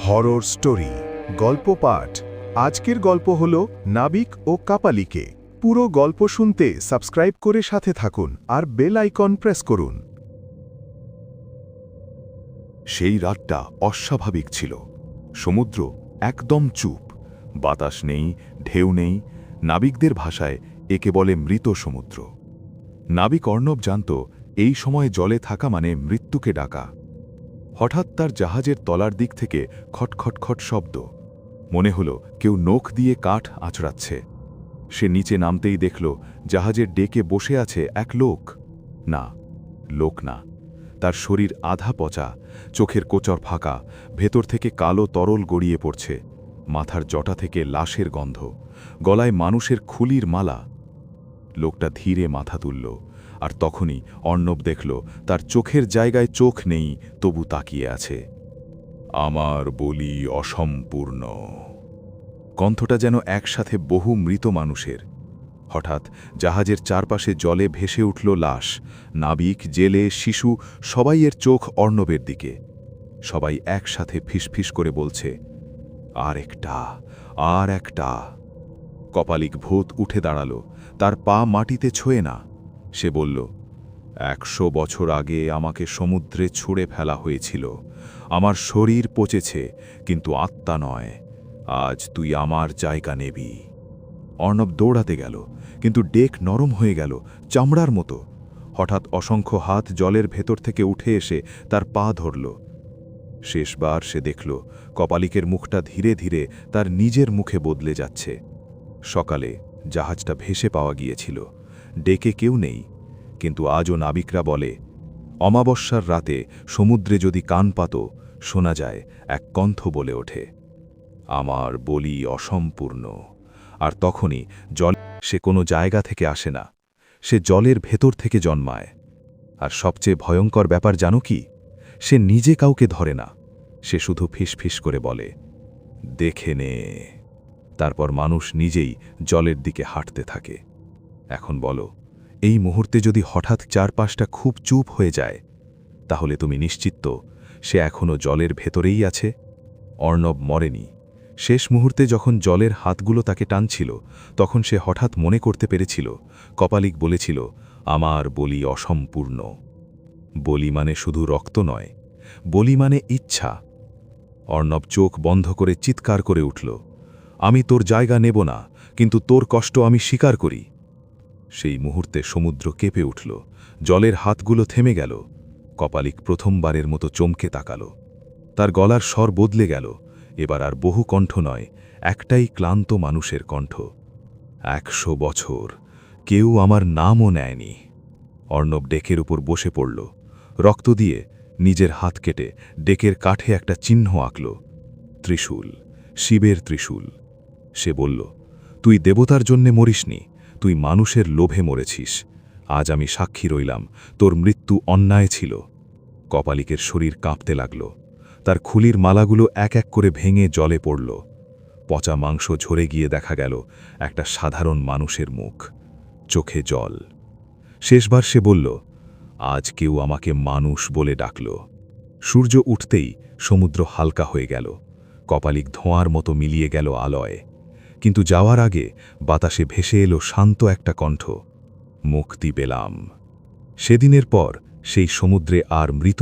Horror story গল্প পাঠ। আজকের গল্প হল নাবিক ও কাপালিকে। পুরো গল্প শুনতে সাবস্ক্রাইব করে সাথে থাকুন আর বেল আইকন প্রেস করুন। সেই রাতটা অস্বাভাবিক ছিল। সমুদ্র একদম চুপ, বাতাস নেই, ঢেউ নেই। নাবিকদের ভাষায় একে বলে মৃত সমুদ্র। নাবিক অর্ণব জানত এই সময়ে জলে থাকা মানে মৃত্যুকে ডাকা। হঠাৎ তার জাহাজের তলার দিক থেকে খটখটখট শব্দ। মনে হল কেউ নখ দিয়ে কাঠ আঁচড়াচ্ছে। সে নিচে নামতেই দেখল জাহাজের ডেকে বসে আছে এক লোক। না, লোক না, তার শরীর আধা পচা, চোখের কোচর ফাঁকা, ভেতর থেকে কালো তরল গড়িয়ে পড়ছে। মাথার জটা থেকে লাশের গন্ধ, গলায় মানুষের খুলির মালা। লোকটা ধীরে মাথা তুলল, আর তখনই অর্ণব দেখল তার চোখের জায়গায় চোখ নেই, তবু তাকিয়ে আছে। আমার বলি অসম্পূর্ণ। কণ্ঠটা যেন একসাথে বহু মৃত মানুষের। হঠাৎ জাহাজের চারপাশে জলে ভেসে উঠল লাশ। নাবিক, জেলে, শিশু সবাই এর চোখ অর্ণবের দিকে। সবাই একসাথে ফিসফিস করে বলছে, আর একটা, আর একটা। কপালিক ভূত উঠে দাঁড়াল, তার পা মাটিতে ছোঁয়ে না। সে বলল, 100 বছর আগে আমাকে সমুদ্রে ছুঁড়ে ফেলা হয়েছিল। আমার শরীর পচেছে, কিন্তু আত্মা নয়। আজ তুই আমার জায়গা নেবি। অর্ণব দৌড়াতে গেল, কিন্তু ডেক নরম হয়ে গেল, চামড়ার মতো। হঠাৎ অসংখ্য হাত জলের ভেতর থেকে উঠে এসে তার পা ধরল। শেষবার সে দেখল কপালিকের মুখটা ধীরে ধীরে তার নিজের মুখে বদলে যাচ্ছে। সকালে জাহাজটা ভেসে পাওয়া গিয়েছিল, ডেকে কেউ নেই। কিন্তু আজও নাবিকরা বলে, অমাবস্যার রাতে সমুদ্রে যদি কান পাতো, শোনা যায় এক কণ্ঠ বলে ওঠে, আমার বলি অসম্পূর্ণ। আর তখনই জল, সে কোনো জায়গা থেকে আসে না, সে জলের ভেতর থেকে জন্মায়। আর সবচেয়ে ভয়ঙ্কর ব্যাপার জানো কি? সে নিজে কাউকে ধরে না, সে শুধু ফিসফিস করে বলে, দেখে নে। তারপর মানুষ নিজেই জলের দিকে হাঁটতে থাকে। এখন বলো, এই মুহূর্তে যদি হঠাৎ চারপাশটা খুব চুপ হয়ে যায়, তাহলে তুমি নিশ্চিত তো সে এখনও জলের ভেতরেই আছে? অর্ণব মরেনি। শেষ মুহূর্তে যখন জলের হাতগুলো তাকে টানছিল, তখন সে হঠাৎ মনে করতে পেরেছিল, কপালিক বলেছিল, আমার বলি অসম্পূর্ণ। বলি মানে শুধু রক্ত নয়, বলি মানে ইচ্ছা। অর্ণব চোখ বন্ধ করে চিৎকার করে উঠল, আমি তোর জায়গা নেব না, কিন্তু তোর কষ্ট আমি স্বীকার করি। সেই মুহূর্তে সমুদ্র কেঁপে উঠল, জলের হাতগুলো থেমে গেল। কপালিক প্রথমবারের মতো চমকে তাকাল। তার গলার স্বর বদলে গেল। এবার আর বহু কণ্ঠ নয়, একটাই ক্লান্ত মানুষের কণ্ঠ। 100 বছর কেউ আমার নামও নেয়নি। অর্ণব ডেকের উপর বসে পড়ল, রক্ত দিয়ে নিজের হাত কেটে ডেকের কাঠে একটা চিহ্ন আঁকল, ত্রিশূল, শিবের ত্রিশূল। সে বলল, তুই দেবতার জন্যে মরিসনি, তুই মানুষের লোভে মরেছিস। আজ আমি সাক্ষী রইলাম, তোর মৃত্যু অন্যায় ছিল। কপালিকের শরীর কাঁপতে লাগল, তার খুলির মালাগুলো এক এক করে ভেঙে জলে পড়ল। পচা মাংস ঝরে গিয়ে দেখা গেল একটা সাধারণ মানুষের মুখ, চোখে জল। শেষবার সে বলল, আজ কেউ আমাকে মানুষ বলে ডাকল। সূর্য উঠতেই সমুদ্র হালকা হয়ে গেল, কপালিক ধোঁয়ার মতো মিলিয়ে গেল আলয়ে। কিন্তু যাওয়ার আগে বাতাসে ভেসে এলো শান্ত একটা কণ্ঠ, মুক্তি পেলাম। সেদিনের পর সেই সমুদ্রে আর মৃত